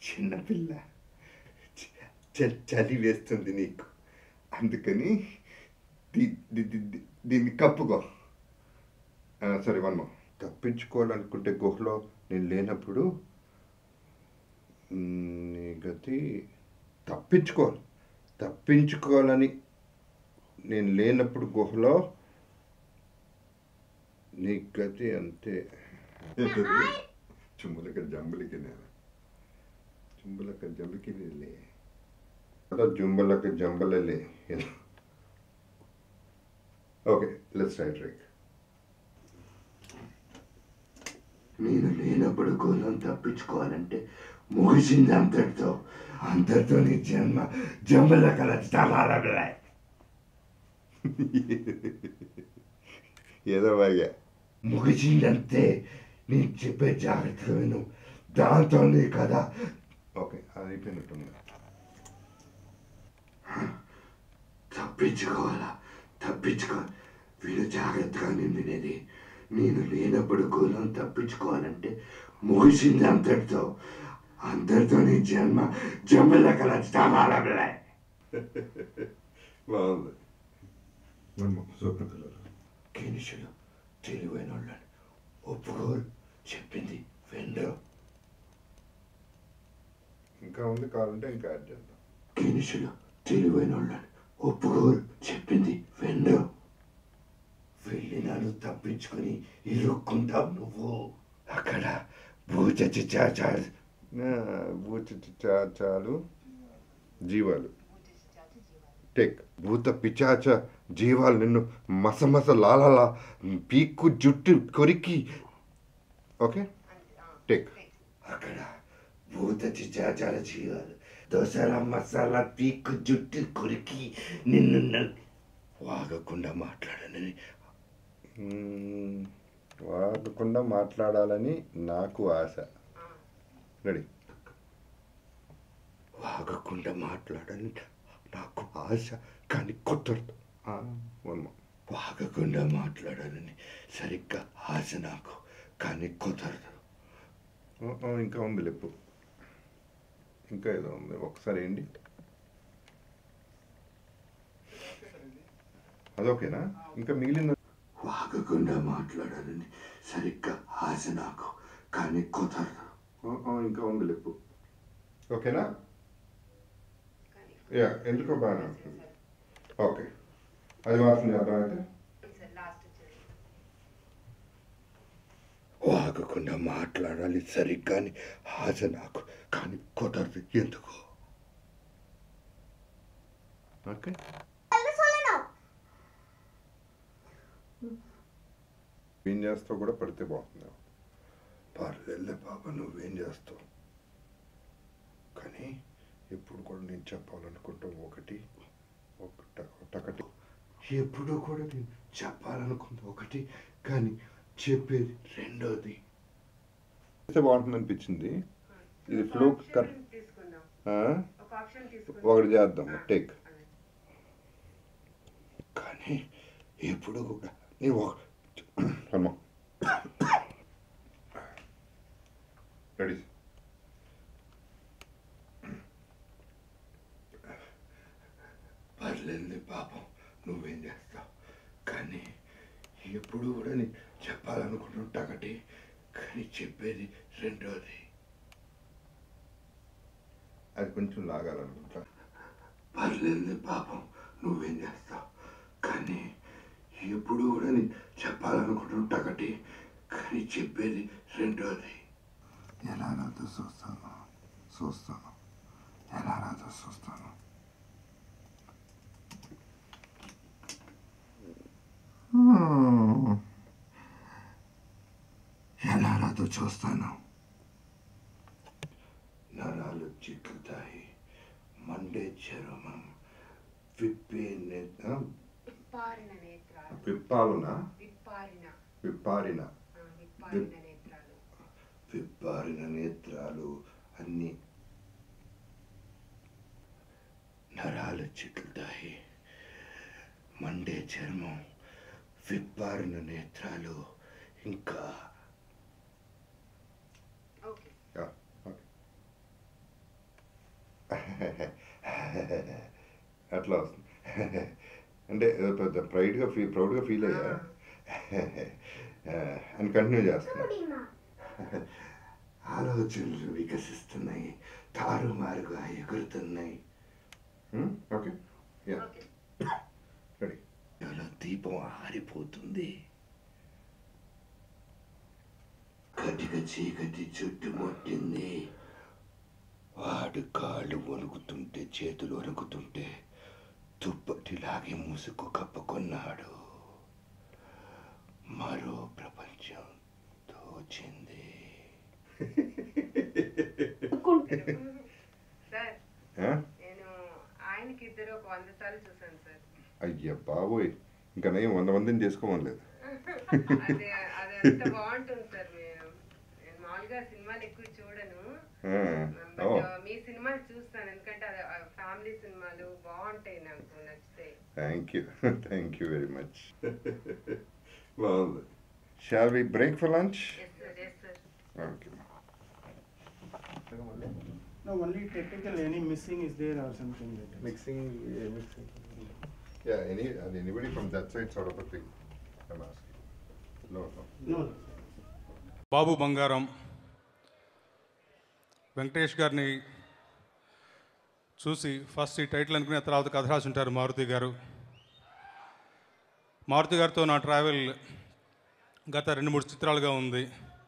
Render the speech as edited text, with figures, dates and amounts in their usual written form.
చిన్నపిల్ల చలి వేస్తుంది నీకు, అందుకని దీన్ని కప్పుకో. సరే వన్మ తప్పించుకోవాలనుకుంటే గుహలో నేను లేనప్పుడు నీ గతి తప్పించుకోవాలని నేను లేనప్పుడు గుహలో నీ గతి అంతే. చుంబులక జంబులకి నేను చుంబులక జంబుకి లే జుంబలక జంబలే. ఓకే, లెట్స్ ట్రై ట్రైక్. నేను లేనప్పుడు గుహలను తప్పించుకోవాలంటే ముగిసింది అంతటితో నీ జంబలక రచతాలే. ఏదో బాగా ముగిసిందంతే. నేను చెప్పే జాగ్రత్తగా విను, దాంతోనే కదా. ఓకే, అది అయిపోయినట్టుంది. తప్పించుకోవాలి. వీడు జాగ్రత్తగా నేను వినేది. నేను లేనప్పుడు గుహలను తప్పించుకోవాలంటే ముగిసింది అంతటితో నీ జంబలక రచతాలే. బాగుంది. స్వప్న పిల్లలు కినిషులు తెలివైన వాళ్ళని ఒప్పుకోరు, చెప్పింది వెండు. ఇంకా ఉంది, కావాలంటే ఇంకా యాడ్ చేద్దాం. కినిషులు తెలివైన వాళ్ళని ఒప్పుకోరు, చెప్పింది వెండు. వెళ్ళి నన్ను తప్పించుకొని ఇరుక్కుంటావు నువ్వు. అక్కడ భూచచాచాలు జీవాలు టేక్. భూత పిచాచ జీవాలు నిన్ను మసమస లాలలా పీక్కు జుట్టు కొరికి. Okay, take. అక్కడ భూత పిచాచాల జీవాలు దోసల మసాలా పీక్కు జుట్టు కొరికి నిన్ను వాగకుండా మాట్లాడాలని నాకు ఆశ. రెడీ. వాగకుండా మాట్లాడాలని నాకు ఆశ, కానీ కుదరదు. వాగకుండా మాట్లాడాలని సరిగ్గా ఆశ నాకు, కానీ కుదరదు. ఇంకా ఉంది లేపు, ఇంకా ఏదో ఉంది, ఒకసారి ఏంటి అదొకేనా? ఇంకా మిగిలింది. వాగకుండా మాట్లాడాలని సరిగ్గా ఆశ నాకు, కానీ కుదరదు. ఇంకా ఉంది లేపు, ఓకేనా? యా, ఎందుకో బాగా ఉంటుంది. ఓకే, అది మాత్రం అర్థమైతే. వాగకుండా మాట్లాడాలి సరిగ్గా ఆశ నాకు, కానీ కుదరదు. ఎందుకు? ఓకే, ఏం చేస్తావు కూడా పడితే బాగుంది. పర్లేదులే బాబా, నువ్వేం చేస్తావు, కానీ ఎప్పుడు కూడా నేను చెప్పాలనుకుంటాం ఒకటి. ఎప్పుడు కూడా నేను చెప్పాలనుకుంటా ఒకటి, కానీ చెప్పేది రెండోది. బాగుంటుంది అనిపించింది. ఇది ఫ్లో ఒకటి చేద్దాం, టేక్. కానీ ఎప్పుడు కూడా నేను రెడీ. పర్లేదు పాపం, నువ్వేం చేస్తావు, కానీ ఎప్పుడు కూడా నేను చెప్పాలనుకుంటుంటా ఒకటి, కానీ చెప్పేది రెండోది. అది కొంచెం లాగాలనుకుంటా. పర్లేదు పాపం, నువ్వేం చేస్తావు, కానీ ఎప్పుడు కూడా నేను చెప్పాలనుకుంటుంటా ఒకటి, కానీ చెప్పేది రెండోది. ఎలా రాదో చూస్తాను ఎలా రాదో చూస్తాను. ఎలా రాదో చూస్తాను. నరాలు చిక్కుతాయి, మండే చర్మం, విప్పారిన నేత్రాలు అన్ని నరాలు చిట్లుతాయి, మండే చర్మం, విప్పారిన నేత్రాలు, ఇంకా అట్లా వస్తుంది. అంటే పెద్ద ప్రౌడ్గా ఫీల్ అయ్యా అని కంటిన్యూ చేస్తున్నా. ఆలోచనలు వికసిస్తున్నాయి, తారుమారుగా ఎగురుతున్నాయి. Okay, ready. దీపం ఆరిపోతుంది, కటిక చీకటి చుట్టుముట్టింది. వాడు కాళ్ళు వణుకుతుంటే, చేతులు వణుకుతుంటే దుప్పటిలాగే ముసుగు కప్పుకున్నాడు. మరో ప్రపంచం తోచింది. అయ్యా బాబోయ్, ఇంకా నేను 100 మందిని చేసుకోమలేదు. బాగుంటుంది సార్. నేను మామూలుగా సినిమాలు ఎక్కువ చూడను, మీ సినిమాలు చూస్తాను, ఎందుకంటే ఫ్యామిలీ సినిమాలు బాగుంటాయి, నాకు నచ్చుతాయి. Thank you very much. బాగుంది. Shall we break for lunch? Yes sir. Okay. No, only technical. Any missing is there or something like that? Mixing. Yeah, anybody from that side sort of a thing. I'm asking. No. బాబు బంగారం వెంకటేష్ గారిని చూసి first ఈ title అనుకునే తర్వాత కథ రాసి ఉంటారు మారుతి గారు. మారుతి గారితో నా ట్రావెల్ గత 2-3 చిత్రాలుగా ఉంది.